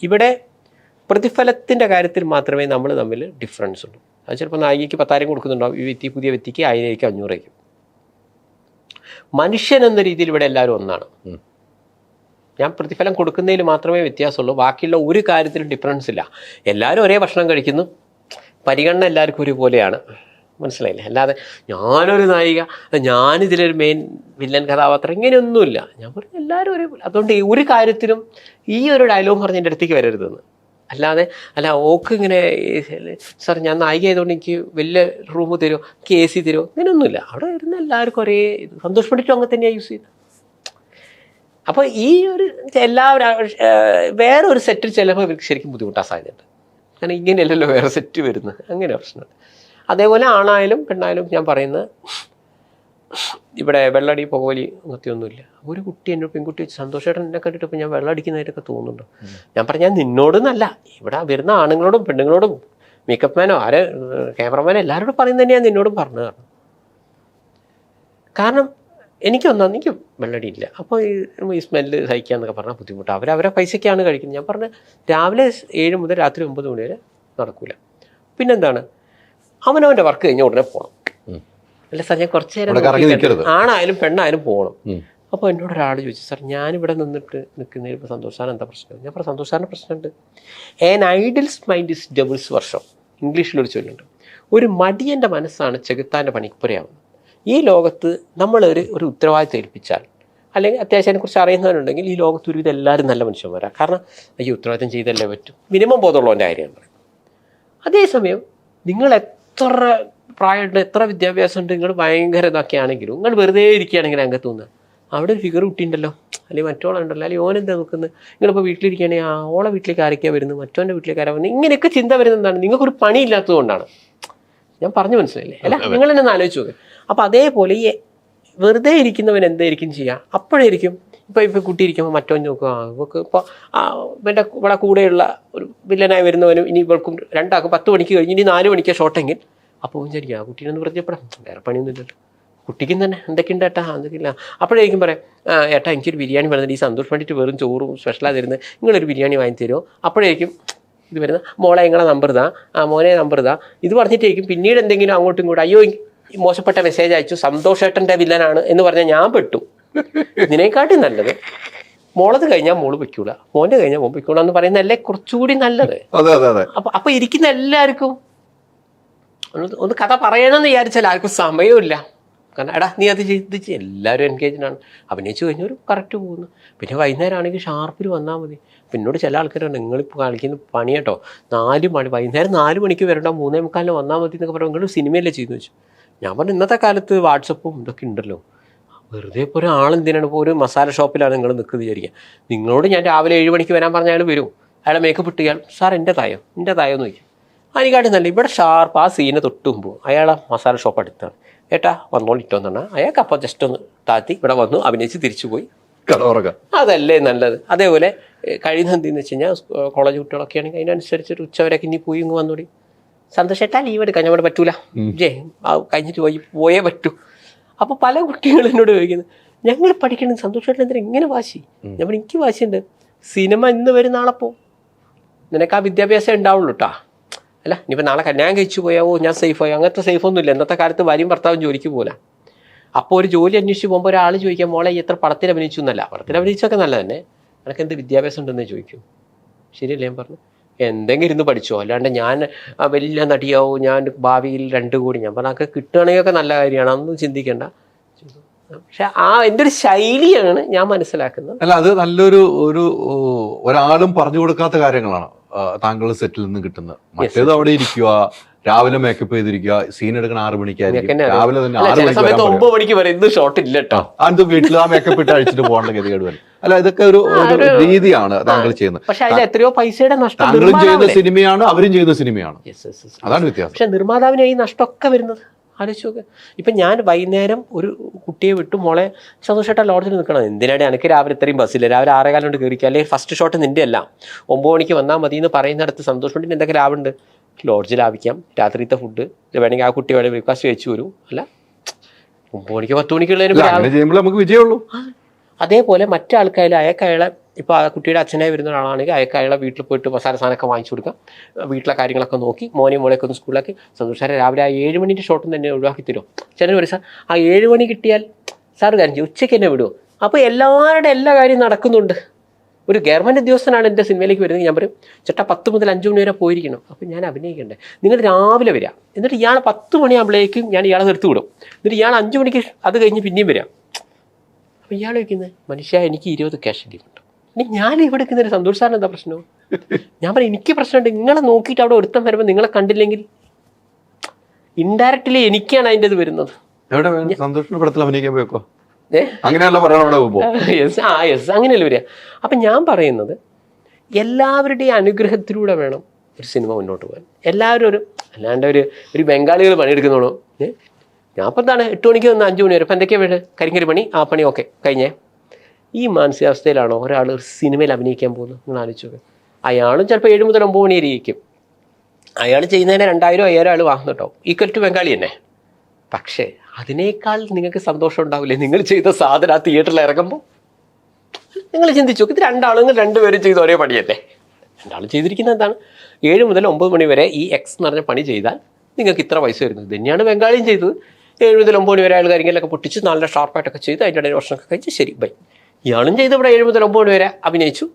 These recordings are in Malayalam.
ഇവിടെ പ്രതിഫലത്തിൻ്റെ കാര്യത്തിൽ മാത്രമേ നമ്മൾ തമ്മിൽ ഡിഫറൻസ് ഉള്ളൂ. അത് ചിലപ്പോൾ നായികയ്ക്ക് 10,000 കൊടുക്കുന്നുണ്ടാവും, ഈ വ്യക്തി പുതിയ വ്യക്തിക്ക് 1,000 500 മനുഷ്യൻ എന്ന രീതിയിൽ ഇവിടെ എല്ലാവരും ഒന്നാണ്. ഞാൻ പ്രതിഫലം കൊടുക്കുന്നതിൽ മാത്രമേ വ്യത്യാസമുള്ളൂ, ബാക്കിയുള്ള ഒരു കാര്യത്തിലും ഡിഫറൻസ് ഇല്ല. എല്ലാവരും ഒരേ ഭക്ഷണം കഴിക്കുന്നു, പരിഗണന എല്ലാവർക്കും ഒരുപോലെയാണ്. മനസ്സിലായില്ലേ? അല്ലാതെ ഞാനൊരു നായിക, ഞാനിതിലൊരു മെയിൻ വില്ലൻ കഥാപാത്രം, ഇങ്ങനെയൊന്നുമില്ല. ഞാൻ പറഞ്ഞു എല്ലാവരും ഒരേപോലെ. അതുകൊണ്ട് ഈ ഒരു കാര്യത്തിലും ഈ ഒരു ഡയലോഗ് പറഞ്ഞ് എൻ്റെ അടുത്തേക്ക് വരരുതെന്ന്. അല്ലാതെ ഓക്ക് ഇങ്ങനെ സാർ ഞാൻ നായിക ആയതുകൊണ്ട് എനിക്ക് വലിയ റൂം തരുമോ, എനിക്ക് AC തരുമോ, ഇങ്ങനെയൊന്നുമില്ല. അവിടെ വരുന്ന എല്ലാവർക്കും ഒരേ സന്തോഷം പണ്ടിട്ടും അങ്ങനെ തന്നെയാണ് യൂസ് ചെയ്യുന്നത്. അപ്പോൾ ഈ ഒരു വേറെ ഒരു സെറ്റിൽ ചിലപ്പോൾ ഇവർക്ക് ശരിക്കും ബുദ്ധിമുട്ടാൻ സാധ്യതയുണ്ട്. കാരണം ഇങ്ങനെയല്ലല്ലോ വേറെ സെറ്റ് വരുന്നത്, അങ്ങനെ പ്രശ്നമുണ്ട്. അതേപോലെ ആണായാലും പെണ്ണായാലും ഞാൻ പറയുന്നത്, ഇവിടെ വെള്ളടി പുകവലി അങ്ങനത്തെയൊന്നുമില്ല. ഒരു കുട്ടി എന്നോട് പെൺകുട്ടി വെച്ച് സന്തോഷമായിട്ട് എന്നെ കണ്ടിട്ട് ഞാൻ വെള്ളം അടിക്കുന്നതായിട്ടൊക്കെ തോന്നുന്നുണ്ടോ? ഞാൻ പറഞ്ഞാൽ നിന്നോടെന്നല്ല, ഇവിടെ വരുന്ന ആണുങ്ങളോടും പെണ്ണുങ്ങളോടും മേക്കപ്പ് മാനോ ക്യാമറമാനോ എല്ലാവരോടും പറയുന്നത് തന്നെയാണ് നിന്നോടും പറഞ്ഞത്. കാരണം എനിക്ക് വെള്ളടിയില്ല. അപ്പോൾ ഈ സ്മെല്ല് സഹിക്കാന്നൊക്കെ പറഞ്ഞാൽ ബുദ്ധിമുട്ടാണ്. അവരവരെ പൈസയ്ക്കാണ് കഴിക്കുന്നത്. ഞാൻ പറഞ്ഞ രാവിലെ 7 മുതൽ രാത്രി 9 മണി വരെ നടക്കൂല. പിന്നെന്താണ്, അവനവൻ്റെ വർക്ക് കഴിഞ്ഞ ഉടനെ പോകണം. അല്ല സാർ ഞാൻ കുറച്ച് നേരം ആണായാലും പെണ്ണായാലും പോകണം. അപ്പോൾ എന്നോട് ഒരാൾ ചോദിച്ചു, സാർ ഞാനിവിടെ നിൽക്കുന്നതിൽ ഇപ്പോൾ സന്തോഷ് സാറിന് എന്താ പ്രശ്നം? ഞാൻ പറഞ്ഞു സന്തോഷ് സാറിന് പ്രശ്നമുണ്ട്. An idle's mind is devil's വർഷം, ഇംഗ്ലീഷിലൊരു ചൊല്ലുണ്ട്. ഒരു മടിയൻ്റെ മനസ്സാണ് ചെകുത്താൻ്റെ പണിപ്പുരയാവുന്നത്. ഈ ലോകത്ത് നമ്മളൊരു ഉത്തരവാദിത്തം ഏൽപ്പിച്ചാൽ, അല്ലെങ്കിൽ അത്യാവശ്യം അതിനെക്കുറിച്ച് അറിയുന്നവരുണ്ടെങ്കിൽ ഈ ലോകത്ത് ഒരുവിധം എല്ലാവരും നല്ല മനുഷ്യന്മാരാണ്. കാരണം ഉത്തരവാദിത്തം ചെയ്തല്ലേ പറ്റും, മിനിമം ബോധമുള്ളവൻ്റെ കാര്യമാണ് പറയുന്നത്. അതേസമയം നിങ്ങൾ എത്ര പ്രായമുണ്ട്, എത്ര വിദ്യാഭ്യാസം ഉണ്ട്, നിങ്ങൾ ഭയങ്കര ഇതൊക്കെ ആണെങ്കിലും നിങ്ങൾ വെറുതെ ഇരിക്കുകയാണെങ്കിൽ അംഗത്ത് തോന്നുക അവിടെ ഒരു ഫിഗർ കുട്ടിയുണ്ടല്ലോ, അല്ലെങ്കിൽ മറ്റോളുണ്ടല്ലോ, അല്ലെങ്കിൽ ഓനെന്താ നോക്കുന്നത്, നിങ്ങളിപ്പോൾ വീട്ടിലിരിക്കുകയാണെങ്കിൽ ഓളെ വീട്ടിലേക്ക് ആരൊക്കെയാണ് വരുന്നത്, മറ്റോൻ്റെ വീട്ടിലേക്ക് ആരാ വരുന്നത്, ഇങ്ങനെയൊക്കെ ചിന്ത വരുന്നതാണ്. നിങ്ങൾക്കൊരു പണിയില്ലാത്തത് കൊണ്ടാണ്. ഞാൻ പറഞ്ഞു മനസ്സിലായില്ലേ? അല്ല നിങ്ങൾ തന്നെ ഒന്ന് ആലോചിച്ച് നോക്കുക. അപ്പോൾ അതേപോലെ ഈ വെറുതെ ഇരിക്കുന്നവൻ എന്തായിരിക്കും ചെയ്യുക? അപ്പോഴായിരിക്കും ഇപ്പോൾ കുട്ടി ഇരിക്കുമ്പോൾ മറ്റോ നോക്കുക, ഇവർക്ക് ഇപ്പോൾ ഇവിടെ കൂടെയുള്ള ഒരു വില്ലനായി വരുന്നവനും ഇനി ഇവർക്കും രണ്ടാക്കും 10 മണിക്ക് കഴിഞ്ഞ് ഇനി 4 മണിക്ക് ഷോട്ടെങ്കിൽ അപ്പോൾ വിചാരിക്കുക ആ കുട്ടീനൊന്ന് പരിചയപ്പെടാം, വേറെ പണിയൊന്നുമില്ലല്ലോ, കുട്ടിക്കും തന്നെ എന്തൊക്കെയുണ്ട് ഏട്ടാ എന്തൊക്കെയില്ല. അപ്പോഴേക്കും പറയാം ഏട്ടാ എനിക്കൊരു ബിരിയാണി വേണമെന്നുണ്ട്, ഈ സന്തോഷം വേണ്ടിയിട്ട് വെറും ചോറും സ്പെഷ്യലാണ് തരുന്നത്, നിങ്ങളൊരു ബിരിയാണി വാങ്ങി തരുമോ? അപ്പോഴേക്കും ഇത് വരുന്ന മോളെ നിങ്ങളെ നമ്പർ ഇതാ, മോനെ നമ്പർ ഇതാ, ഇത് പറഞ്ഞിട്ടേക്കും പിന്നീട് എന്തെങ്കിലും അങ്ങോട്ടും ഇങ്ങോട്ടും അയ്യോ മോശപ്പെട്ട മെസ്സേജ് അയച്ചു സന്തോഷേട്ടൻ്റെ വില്ലനാണ് എന്ന് പറഞ്ഞാൽ ഞാൻ പെട്ടു. ഇതിനെക്കാട്ടി നല്ലത് മോളത് കഴിഞ്ഞാൽ മോള് പൊയ്ക്കൂല, മോൻ്റെ കഴിഞ്ഞാൽ മോൻ പൊയ്ക്കൂല എന്ന് പറയുന്നതല്ലേ കുറച്ചുകൂടി നല്ലത്. അപ്പൊ ഇരിക്കുന്ന എല്ലാവർക്കും ഒന്ന് കഥ പറയണമെന്ന് വിചാരിച്ചാൽ ആർക്കും സമയമില്ല. കാരണം എടാ നീ അത് ചെയ്ത് എല്ലാവരും എൻഗേജ്ഡാണ്, അഭിനയിച്ച് കഴിഞ്ഞവർ കറക്റ്റ് പോകുന്നു. പിന്നെ വൈകുന്നേരം ആണെങ്കിൽ ഷാർപ്പിൽ വന്നാൽ മതി. പിന്നോട് ചില ആൾക്കാരുണ്ട് നിങ്ങളിപ്പോൾ കളിക്കുന്ന പണി കേട്ടോ, 4 മണി വൈകുന്നേരം 4 മണിക്ക് വരണ്ട 3:45 വന്നാൽ മതി എന്നൊക്കെ പറയുമ്പോൾ നിങ്ങൾ സിനിമയല്ലേ ചെയ്തു വെച്ചു. ഞാൻ പറഞ്ഞു ഇന്നത്തെ കാലത്ത് വാട്സപ്പും ഇതൊക്കെ ഉണ്ടല്ലോ, വെറുതെ ഇപ്പോൾ ഒരാളെന്തിനാണ് ഇപ്പോൾ ഒരു മസാല ഷോപ്പിലാണ് നിങ്ങൾ നിൽക്കുന്നത് വിചാരിക്കുക. നിങ്ങളോട് ഞാൻ രാവിലെ 7 മണിക്ക് വരാൻ പറഞ്ഞാൽ അയാൾ വരും, അയാളെ മേക്കപ്പ് ഇട്ടിയാൽ സാർ എൻ്റെ തായോ എന്ന് ചോദിക്കും. അതിനെക്കാട്ടി നല്ല ഇവിടെ ഷാർപ്പ് ആ സീനെ തൊട്ടുമ്പോൾ അയാളെ മസാല ഷോപ്പ് അടുത്താണ്, ഏട്ടാ വന്നോളിട്ടോന്ന് പറഞ്ഞാൽ അയാൾക്ക് അപ്പോൾ ജസ്റ്റ് ഒന്ന് താത്തി ഇവിടെ വന്നു അഭിനയിച്ച് തിരിച്ചു പോയി അതല്ലേ നല്ലത്. അതേപോലെ കഴിയുന്ന എന്തെന്ന് വെച്ച് കഴിഞ്ഞാൽ കോളേജ് കുട്ടികളൊക്കെ ആണെങ്കിൽ അതിനനുസരിച്ച് ഉച്ചവരൊക്കെ ഇനി പോയി ഇങ്ങ് വന്നോടി, സന്തോഷേട്ടാ ലീവ് എടുക്കാൻ ഞാൻ പറ്റൂല കഴിഞ്ഞിട്ട് പോയേ പറ്റൂ. അപ്പോൾ പല കുട്ടികളും എന്നോട് ചോദിക്കുന്നത് ഞങ്ങൾ പഠിക്കണം സന്തോഷേട്ടൻ എന്തിനാ ഇങ്ങനെ വാശി? ഞാൻ എനിക്ക് വാശിയുണ്ട്, സിനിമ ഇന്ന് വരും നാളെ പോവും, നിനക്ക് ആ വിദ്യാഭ്യാസം ഉണ്ടാവുള്ളൂ കേട്ടോ. അല്ല ഇനിയിപ്പോൾ നാളെ കല്യാണം കഴിച്ചു പോയാവോ ഞാൻ സേഫായി, അങ്ങനത്തെ സേഫൊന്നുമില്ല. ഇന്നത്തെ കാലത്ത് ഭാര്യയും ഭർത്താവും ജോലിക്ക് പോകില്ല. അപ്പോൾ ഒരു ജോലി അന്വേഷിച്ച് പോകുമ്പോൾ ഒരാൾ ചോദിക്കാം മോളെ എത്ര പടത്തിൽ അഭിനയിച്ചു എന്നല്ല, പടത്തിൽ അഭിനയിച്ചൊക്കെ നല്ല തന്നെ, എനിക്ക് എന്ത് വിദ്യാഭ്യാസം ഉണ്ടെന്ന് ചോദിക്കും. ശരിയല്ലേ? ഞാൻ പറഞ്ഞു എന്തെങ്കിലും ഇരുന്ന് പഠിച്ചോ, അല്ലാണ്ട് ഞാൻ വലിയ നടിയാവോ, ഞാൻ ഭാവിയിൽ 2 കോടി, ഞാൻ പറഞ്ഞാൽ ഒക്കെ കിട്ടുകയാണെങ്കിൽ ഒക്കെ നല്ല കാര്യമാണ്, അതൊന്നും ചിന്തിക്കേണ്ട. പക്ഷെ എൻ്റെ ഒരു ശൈലിയാണ് ഞാൻ മനസ്സിലാക്കുന്നത്. അല്ല അത് നല്ലൊരു ഒരാളും പറഞ്ഞു കൊടുക്കാത്ത കാര്യങ്ങളാണ് താങ്കൾ സെറ്റിൽ നിന്ന് കിട്ടുന്നത്. മറ്റേത് അവിടെ ഇരിക്കുക, രാവിലെ മേക്കപ്പ് ചെയ്തിരിക്കുക, സീൻ എടുക്കണ 6 മണിക്കായിരിക്കും, രാവിലെ തന്നെ 9 മണിക്ക് വരെ ഇന്ന് ഷോട്ട് ഇല്ല കേട്ടോ, അത് വീട്ടിൽ ആ മേക്കപ്പ് ഇട്ട് അഴിച്ചിട്ട് പോകേണ്ട ഗതികേട് വരും. അല്ല ഇതൊക്കെ ഒരു രീതിയാണ് താങ്കൾ ചെയ്യുന്നത്. പക്ഷെ അതിൽ എത്രയോ പൈസയുടെ നഷ്ടം താങ്കളും ചെയ്യുന്ന സിനിമയാണ് അവരും ചെയ്യുന്ന സിനിമയാണ്, അതാണ് വ്യത്യാസം. പക്ഷെ നിർമ്മാതാവിന് ഈ നഷ്ടമൊക്കെ വരുന്നത് ആലോചിച്ച് നോക്ക്. ഇപ്പം ഞാൻ വൈകുന്നേരം ഒരു കുട്ടിയെ വിട്ടു മോളെ സന്തോഷമായിട്ട് ലോഡ്ജിൽ നിൽക്കണം, എന്തിനാണ് എനിക്ക് രാവിലെ ഇത്രയും ബസ്സില്ല, രാവിലെ 6:15 കൊണ്ട് കയറിക്കുക, അല്ലെങ്കിൽ ഫസ്റ്റ് ഷോട്ട് നിൻ്റെ അല്ല 9 മണിക്ക് വന്നാൽ മതി എന്ന് പറയുന്നിടത്ത് സന്തോഷമായിട്ട് എന്തൊക്കെ ലാഭമുണ്ട്? ലോഡ്ജിൽ ലാഭിക്കാം, രാത്രിത്തെ ഫുഡ് വേണമെങ്കിൽ ആ കുട്ടി വേണമെങ്കിൽ ബ്രേക്ക്ഫാസ്റ്റ് കഴിച്ചു വരും, അല്ല 9 മണിക്ക് 10 മണിക്കുള്ളതിന് നമുക്ക് വിജയമുള്ളൂ. അതേപോലെ മറ്റാൾക്കായാലും അയാൾക്ക് അയാളെ ഇപ്പോൾ ആ കുട്ടിയുടെ അച്ഛനായി വരുന്ന ഒരാളാണെങ്കിൽ അയാളെ വീട്ടിൽ പോയിട്ട് മസാല സാധനമൊക്കെ വാങ്ങിച്ചു കൊടുക്കാം, വീട്ടിലെ കാര്യങ്ങളൊക്കെ നോക്കി മോളെയൊക്കെ ഒന്ന് സ്കൂളിലാക്കി സന്തോഷം സാറേ രാവിലെ ആ 7 മണിൻ്റെ ഷോട്ടും തന്നെ ഒഴിവാക്കി തരുമോ? ചേട്ടൻ പറയും സാർ ആ 7 മണി കിട്ടിയാൽ സാറ് കാര്യം ചെയ്യും ഉച്ചയ്ക്ക് തന്നെ വിടുമോ? അപ്പോൾ എല്ലാവരുടെ എല്ലാ കാര്യം നടക്കുന്നുണ്ട്. ഒരു ഗവൺമെൻറ് ഉദ്യോഗസ്ഥനാണ് എൻ്റെ സിനിമയിലേക്ക് വരുന്നത്, ഞാൻ പറയും ചേട്ടാ 10 മുതൽ 5 മണി വരെ പോയിരിക്കണം. അപ്പോൾ ഞാൻ അഭിനയിക്കണ്ടേ? നിങ്ങൾ രാവിലെ വരിക, എന്നിട്ട് ഇയാൾ 10 മണിയാകുമ്പോഴേക്കും ഞാൻ ഇയാളെ നിർത്തി വിടും, എന്നിട്ട് ഇയാൾ 5 മണിക്ക് അത് കഴിഞ്ഞ് പിന്നെയും വരാം. അപ്പോൾ ഇയാൾ വയ്ക്കുന്നത് മനുഷ്യ എനിക്ക് 20 ക്യാഷ് ഉണ്ട്, ഇനി ഞാൻ ഇവിടെ എടുക്കുന്നൊരു സന്തോഷ് സാറിന് എന്താ പ്രശ്നം? ഞാൻ പറയും എനിക്ക് പ്രശ്നമുണ്ട്, നിങ്ങളെ നോക്കിയിട്ട് അവിടെ ഒരുത്തം വരുമ്പോൾ നിങ്ങളെ കണ്ടില്ലെങ്കിൽ ഇൻഡയറക്റ്റ്ലി എനിക്കാണ് അതിൻ്റെ ഇത് വരുന്നത്. സന്തോഷിന്റെ പടത്തിൽ അഭിനയിക്കാൻ പോയപ്പോ അങ്ങനെയല്ല പറയണ. യെസ് അങ്ങനെയല്ല വരിക. അപ്പം ഞാൻ പറയുന്നത് എല്ലാവരുടെയും അനുഗ്രഹത്തിലൂടെ വേണം ഒരു സിനിമ മുന്നോട്ട് പോകാൻ. എല്ലാവരും അല്ലാണ്ട് ഒരു ബംഗാളികൾ പണിയെടുക്കുന്നോളൂ. ഞാൻ ഇപ്പം എന്താണ് 8 മണിക്ക് വന്ന് 5 മണി വരെ ഇപ്പം എന്തൊക്കെയാണ് വേണ്ടത്? കരിങ്കരി പണി, ആ പണി ഓക്കെ കഴിഞ്ഞേ. ഈ മാനസികാവസ്ഥയിലാണോ ഒരാൾ ഒരു സിനിമയിൽ അഭിനയിക്കാൻ പോകുന്നത്? നിങ്ങൾ ആലോചിച്ച് നോക്കുക. അയാളും ചിലപ്പോൾ 7 മുതൽ 9 മണി വരെ ഇരിക്കും. അയാൾ ചെയ്യുന്നതിന് 2000 5000 ആൾ വാങ്ങുന്നുണ്ടാവും, ഈക്വൽ ടു ബംഗാളി തന്നെ. പക്ഷേ അതിനേക്കാൾ നിങ്ങൾക്ക് സന്തോഷം ഉണ്ടാവില്ലേ നിങ്ങൾ ചെയ്ത സാധനം ആ തിയേറ്ററിൽ ഇറങ്ങുമ്പോൾ? നിങ്ങൾ ചിന്തിച്ചു നോക്ക്, ഇത് രണ്ടുപേരും ചെയ്ത ഒരേ പണിയല്ലേ? രണ്ടാളും ചെയ്തിരിക്കുന്നത് എന്താണ്? 7 മുതൽ 9 മണി വരെ ഈ എക്സ് എന്ന് പറഞ്ഞ പണി ചെയ്താൽ നിങ്ങൾക്ക് ഇത്ര പൈസ വരുന്നത്. തന്നെയാണ് ബംഗാളിയും ചെയ്തത്. 7 മുതൽ 9 മണി വരെ അയാൾ കരിങ്കലൊക്കെ പൊട്ടിച്ച് നല്ല ഷാർപ്പായിട്ടൊക്കെ ചെയ്ത് അതിൻ്റെ ഇടയിൽ ഭക്ഷണമൊക്കെ കഴിച്ച് ശരി ബൈ. ഇയാളും ചെയ്ത് ഇവിടെ 7 മുതൽ 9 മണി വരെ അഭിനയിച്ചു,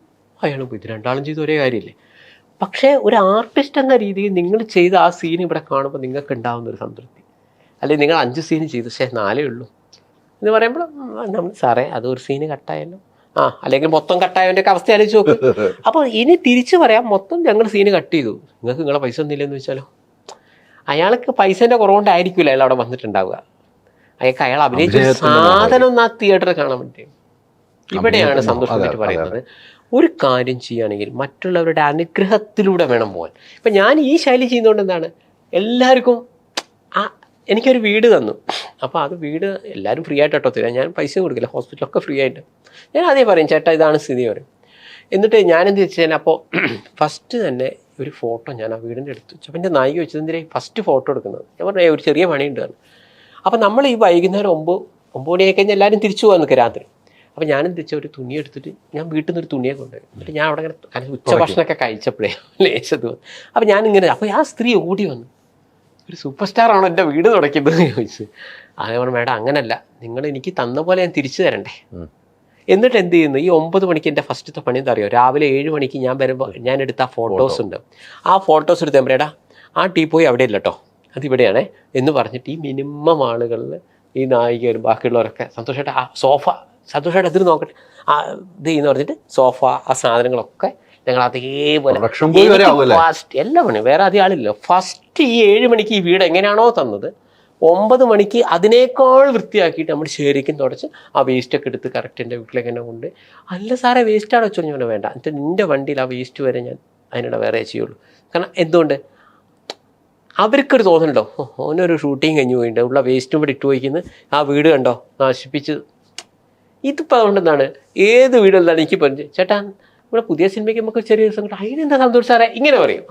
അയാളും പോയി. ഇത് രണ്ടാളും ചെയ്ത് ഒരേ കാര്യമില്ലേ? പക്ഷേ ഒരു ആർട്ടിസ്റ്റ് എന്ന രീതിയിൽ നിങ്ങൾ ചെയ്ത ആ സീൻ ഇവിടെ കാണുമ്പോൾ നിങ്ങൾക്ക് ഉണ്ടാകുന്നൊരു സംതൃപ്തി, അല്ലെങ്കിൽ നിങ്ങൾ 5 സീന് ചെയ്തു പക്ഷേ 4 ഉള്ളൂ എന്ന് പറയുമ്പോൾ നമ്മൾ സാറേ അത് ഒരു സീന് കട്ടായല്ലോ, അല്ലെങ്കിൽ മൊത്തം കട്ടായതിൻ്റെ ഒക്കെ അവസ്ഥ ആലോചിച്ച് നോക്ക്. അപ്പോൾ ഇനി തിരിച്ചു പറയാം, മൊത്തം ഞങ്ങൾ സീന് കട്ട് ചെയ്തു, നിങ്ങൾക്ക് നിങ്ങളെ പൈസ ഒന്നുമില്ലെന്ന് വെച്ചാലോ? അയാൾക്ക് പൈസേൻ്റെ കുറവുകൊണ്ടായിരിക്കില്ല അയാൾ അവിടെ വന്നിട്ടുണ്ടാവുക. അയാൾ അഭിനയിച്ച സാധനം ഒന്ന് ആ തിയേറ്ററിൽ കാണാൻ വേണ്ടി. ഇവിടെയാണ് സന്തോഷമായിട്ട് പറയുന്നത്, ഒരു കാര്യം ചെയ്യുകയാണെങ്കിൽ മറ്റുള്ളവരുടെ അനുഗ്രഹത്തിലൂടെ വേണം പോകാൻ. ഇപ്പം ഞാൻ ഈ ശൈലി ചെയ്യുന്നതുകൊണ്ട് എന്താണ്, എല്ലാവർക്കും എനിക്കൊരു വീട് തന്നു. അപ്പോൾ അത് വീട് എല്ലാവരും ഫ്രീ ആയിട്ട് കേട്ടോ തരാം, ഞാൻ പൈസ കൊടുക്കില്ല, ഹോസ്പിറ്റലൊക്കെ ഫ്രീ ആയിട്ട്. ഞാൻ അതേ പറയും ചേട്ടാ ഇതാണ് സ്ഥിതി പറയും. എന്നിട്ട് ഞാനെന്ത് വെച്ചാൽ അപ്പോൾ ഫസ്റ്റ് തന്നെ ഒരു ഫോട്ടോ ഞാൻ ആ വീടിൻ്റെ അടുത്ത് വെച്ചു. അപ്പം എൻ്റെ നായിക വെച്ചത് എന്തിനാ ഫസ്റ്റ് ഫോട്ടോ എടുക്കുന്നത്? ഞാൻ പറഞ്ഞു ഒരു ചെറിയ പണിയുണ്ട്. അപ്പം നമ്മൾ ഈ വൈകുന്നേരം 9 മണിയായി കഴിഞ്ഞാൽ എല്ലാവരും തിരിച്ചു പോകാൻ നിൽക്കുക രാത്രി. അപ്പം ഞാനെന്ത് വെച്ചാൽ ഒരു തുണി എടുത്തിട്ട് ഞാൻ വീട്ടിൽ നിന്നൊരു തുണിയെ കൊണ്ടുപോയി. എന്നിട്ട് ഞാൻ അവിടെ ഇങ്ങനെ ഉച്ചഭക്ഷണമൊക്കെ കഴിച്ചപ്പോഴേ ലേശത്ത് വന്നു. അപ്പം ഞാനിങ്ങനെ അപ്പോൾ ആ സ്ത്രീ ഓടി വന്നു, ഒരു സൂപ്പർ സ്റ്റാർ ആണോ എൻ്റെ വീട് തുടയ്ക്കുന്നത് ചോദിച്ചു. അതേപോലെ മേഡം അങ്ങനല്ല, നിങ്ങൾ എനിക്ക് തന്ന പോലെ ഞാൻ തിരിച്ചു തരണ്ടേ. എന്നിട്ട് എന്ത് ചെയ്യുന്നു, ഈ 9 മണിക്ക് എൻ്റെ ഫസ്റ്റത്തെ പണി എന്താ അറിയോ? രാവിലെ 7 മണിക്ക് ഞാൻ വരുമ്പോൾ ഞാൻ എടുത്ത ആ ഫോട്ടോസ് ഉണ്ട്, ആ ഫോട്ടോസ് എടുത്ത് എമ്പറേടാ ആ ടീപ്പോയി അവിടെ ഇല്ല കേട്ടോ, അതിവിടെയാണേ എന്ന് പറഞ്ഞിട്ട് ഈ മിനിമം ആളുകളിൽ ഈ നായികരും ബാക്കിയുള്ളവരൊക്കെ സന്തോഷമായിട്ട് ആ സോഫ സന്തോഷമായിട്ട് എതിർ നോക്കട്ടെ ഇത് എന്ന് പറഞ്ഞിട്ട് സോഫ ആ സാധനങ്ങളൊക്കെ ഞങ്ങൾ അതേപോലെ ഫസ്റ്റ് എല്ലാ പണിയും വേറെ അധികം ആളില്ല. ഫസ്റ്റ് ഈ 7 മണിക്ക് ഈ വീട് എങ്ങനെയാണോ തന്നത് 9 മണിക്ക് അതിനേക്കാൾ വൃത്തിയാക്കിയിട്ട് നമ്മൾ ശരിക്കും തുടച്ച് ആ വേസ്റ്റൊക്കെ എടുത്ത് കറക്റ്റ് എൻ്റെ വീട്ടിലേക്ക് തന്നെ കൊണ്ട്. അല്ല സാറേ വേസ്റ്റാണ് വെച്ചോ? ഞാൻ വേണ്ട, എന്നിട്ട് നിൻ്റെ വണ്ടിയിൽ ആ വേസ്റ്റ് വരെ ഞാൻ അതിനിടെ വേറെ ചെയ്യുള്ളൂ. കാരണം എന്തുകൊണ്ട് അവർക്കൊരു തോന്നലുണ്ടോ, ഓനൊരു ഷൂട്ടിങ് കഴിഞ്ഞ് പോയിട്ടുണ്ട്, ഉള്ള വേസ്റ്റും കൂടെ ഇട്ട് പോയിക്കുന്നത് ആ വീട് കണ്ടോ നശിപ്പിച്ച്. ഇതിപ്പോൾ അതുകൊണ്ട് എന്താണ് ഏത് വീട് എന്താണ് എനിക്ക് പറഞ്ഞു ചേട്ടാ ഇവിടെ പുതിയ സിനിമയ്ക്ക് നമുക്ക് ചെറിയ ദിവസം കിട്ടും, അതിനെന്താ സന്തോഷം സാറേ ഇങ്ങനെ പറയും.